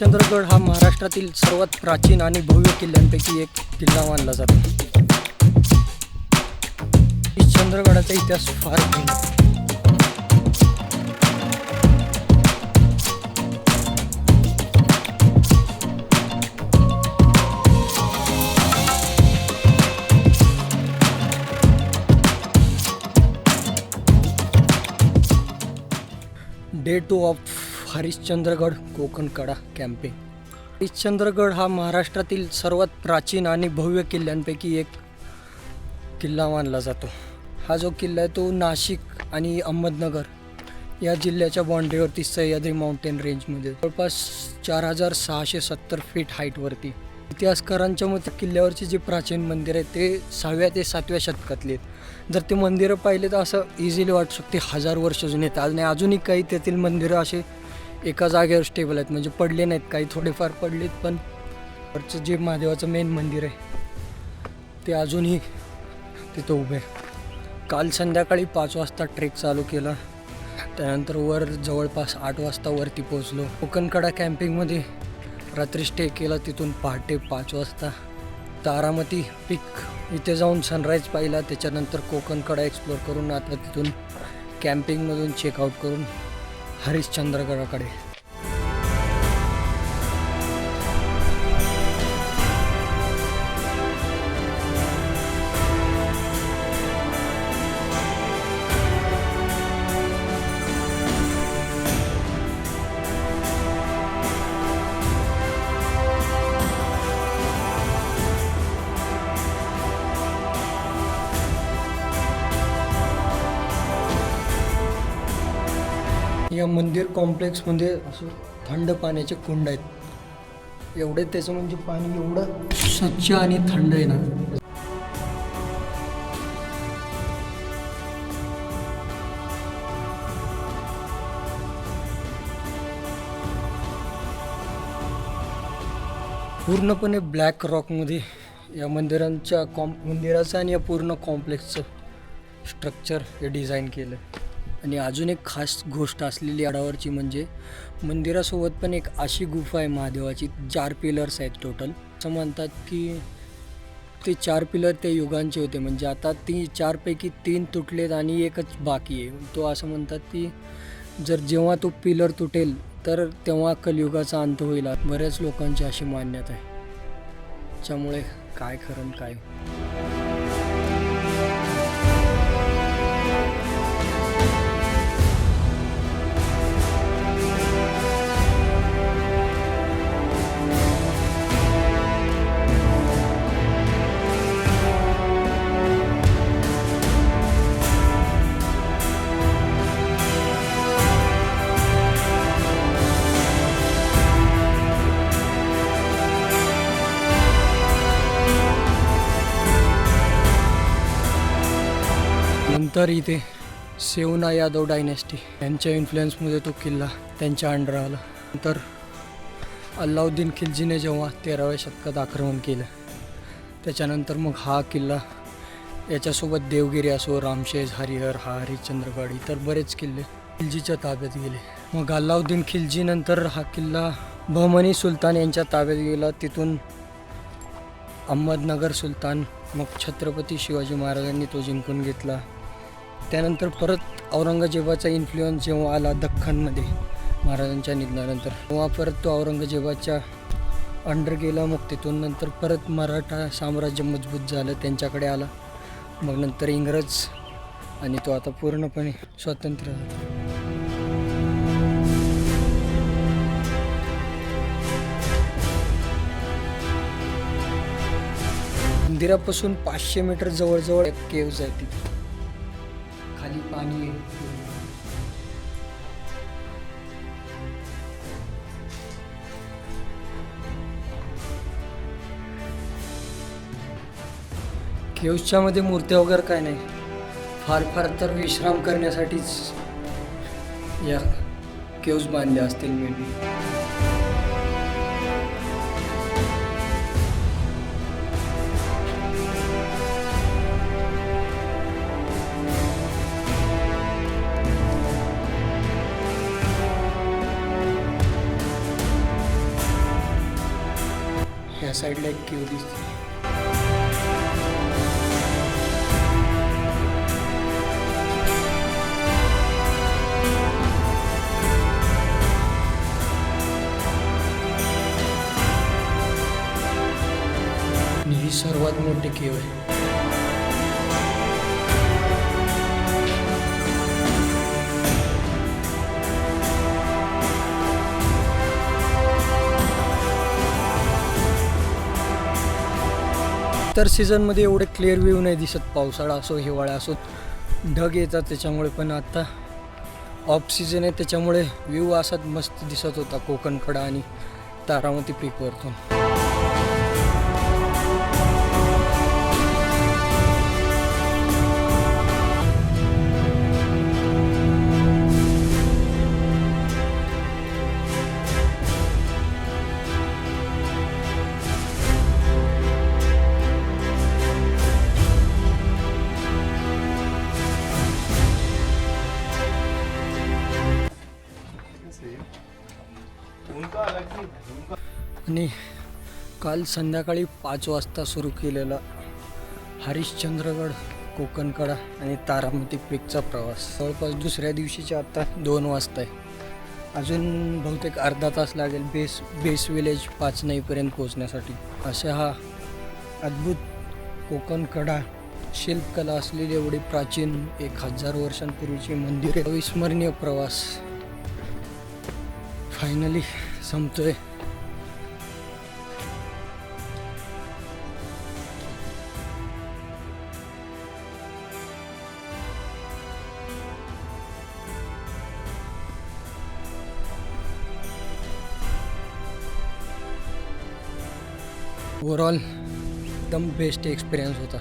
हरिश्चंद्रगड हा महाराष्ट्रातील सर्वात प्राचीन आणि भव्य किल्ल्यांपैकी एक किल्ला मानला जातो. हरिश्चंद्रगडाचा इतिहास फार जुना. Day 2 of Harishchandragad Konkan Kada camping. Harishchandragad हा महाराष्ट्रातील सर्वात प्राचीन आणि भव्य किल्ल्यांपैकी एक किल्ला मानला जातो. हा जो किल्ला आहे तो नाशिक आणि अहमदनगर या जिल्ह्याच्या बाँड्रीवरती सह्याद्री माउंटेन रेंजमध्ये जवळपास 4670 फीट हाईटवरती. इतिहासकारांच्या मते किल्ल्यावरची जी प्राचीन मंदिर आहे ते 6व्या ते 7व्या शतकातली आहेत. जर ते मंदिरं पाहिले तर असं इझिली वाटू शकते 1000 वर्ष जुने आहेत. आणि अजूनही काही तेथील मंदिरं असे एका जागेवर स्टेबल आहेत, म्हणजे पडले नाहीत. काही थोडेफार पडलेत, पण वरचं जे महादेवाचं मेन मंदिर आहे ते अजूनही तिथं उभे आहे. काल संध्याकाळी 5 वाजता ट्रेक चालू केला, त्यानंतर वर जवळपास 8 वाजता वरती पोहोचलो. कोकणकडा कॅम्पिंगमध्ये रात्री स्टे केला. तिथून पहाटे 5 वाजता तारामती पीक इथे जाऊन सनराईज पाहिला. त्याच्यानंतर कोकणकडा एक्सप्लोर करून आता तिथून कॅम्पिंगमधून चेकआउट करून हरिश्चंद्रगडाकडे. या मंदिर कॉम्प्लेक्समध्ये असं थंड पाण्याचे कुंड आहेत. एवढे त्याचं म्हणजे पाणी एवढं स्वच्छ आणि थंड आहे ना. पूर्णपणे ब्लॅक रॉकमध्ये या मंदिराचं आणि या पूर्ण कॉम्प्लेक्सचं स्ट्रक्चर हे डिझाईन केलं. आणि अजून एक खास गोष्ट असलेली आडावरची म्हणजे मंदिरासोबत पण एक अशी गुफा आहे महादेवाची. 4 पिलर्स आहेत टोटल. असं म्हणतात की ते 4 पिलर त्या युगांचे होते, म्हणजे आता ती 4 पैकी 3 तुटलेत आणि एकच बाकी आहे. तो असं म्हणतात की जेव्हा तो पिलर तुटेल तर तेव्हा कलियुगाचा अंत होईल. बऱ्याच लोकांची अशी मान्यता आहे. त्यामुळे काय खरं काय. नंतर इथे सेवना यादव डायनेस्टी यांच्या इन्फ्लुएन्समध्ये तो किल्ला त्यांच्या अंडर आला. नंतर अल्लाउद्दीन खिल्जीने जेव्हा 13व्या शतकात आक्रमण केलं त्याच्यानंतर मग हा किल्ला, याच्यासोबत देवगिरी असो, रामशेज, हरिहर, हा हरिश्चंद्रगड, इतर बरेच किल्ले खिल्जीच्या ताब्यात गेले. मग अल्लाउद्दीन खिल्जी नंतर हा किल्ला बहमनी सुलतान यांच्या ताब्यात गेला. तिथून अहमदनगर सुलतान, मग छत्रपती शिवाजी महाराजांनी तो जिंकून घेतला. त्यानंतर परत औरंगजेबाचा इन्फ्लुएन्स जेव्हा आला दख्खनमध्ये महाराजांच्या निधनानंतर, तेव्हा परत तो औरंगजेबाच्या अंडर गेला. मग तिथून नंतर परत मराठा साम्राज्य मजबूत झालं, त्यांच्याकडे आला. मग नंतर इंग्रज, आणि तो आता पूर्णपणे स्वतंत्र झाला. मंदिरापासून 500 मीटर जवळजवळ एक केव्ज आहे. ती खाली पाणी आहे. केव्जच्या मध्ये मूर्त्या वगैरे काय नाही, फार तर विश्राम करण्यासाठीच या केव्ज बांधल्या असतील मे बी. ह्या साईडला एक क्यू दिसते. आणि ही सर्वात मोठी केव आहे. इतर सीझनमध्ये एवढे क्लिअर व्ह्यू नाही दिसत, पावसाळा असो हिवाळा असो ढग येतात त्याच्यामुळे. पण आता ऑफ सीझन आहे त्याच्यामुळे व्ह्यू असाच मस्त दिसत होता कोकणकडा आणि तारामती पीकवरतून. आणि काल संध्याकाळी 5 वाजता सुरू केलेला हरिश्चंद्रगड, कोकणकडा आणि तारामती पीकचा प्रवास जवळपास दुसऱ्या दिवशीच्या आता 2 वाजता आहे. अजून बहुतेक अर्धा तास लागेल बेस विलेज 5 पोहोचण्यासाठी. अशा हा अद्भुत कोकणकडा, शिल्पकला असलेली एवढी प्राचीन 1000 वर्षांपूर्वीची मंदिरे, अविस्मरणीय प्रवास फायनली संपतोय. ओव्हरऑल एकदम बेस्ट एक्सपिरियन्स होता.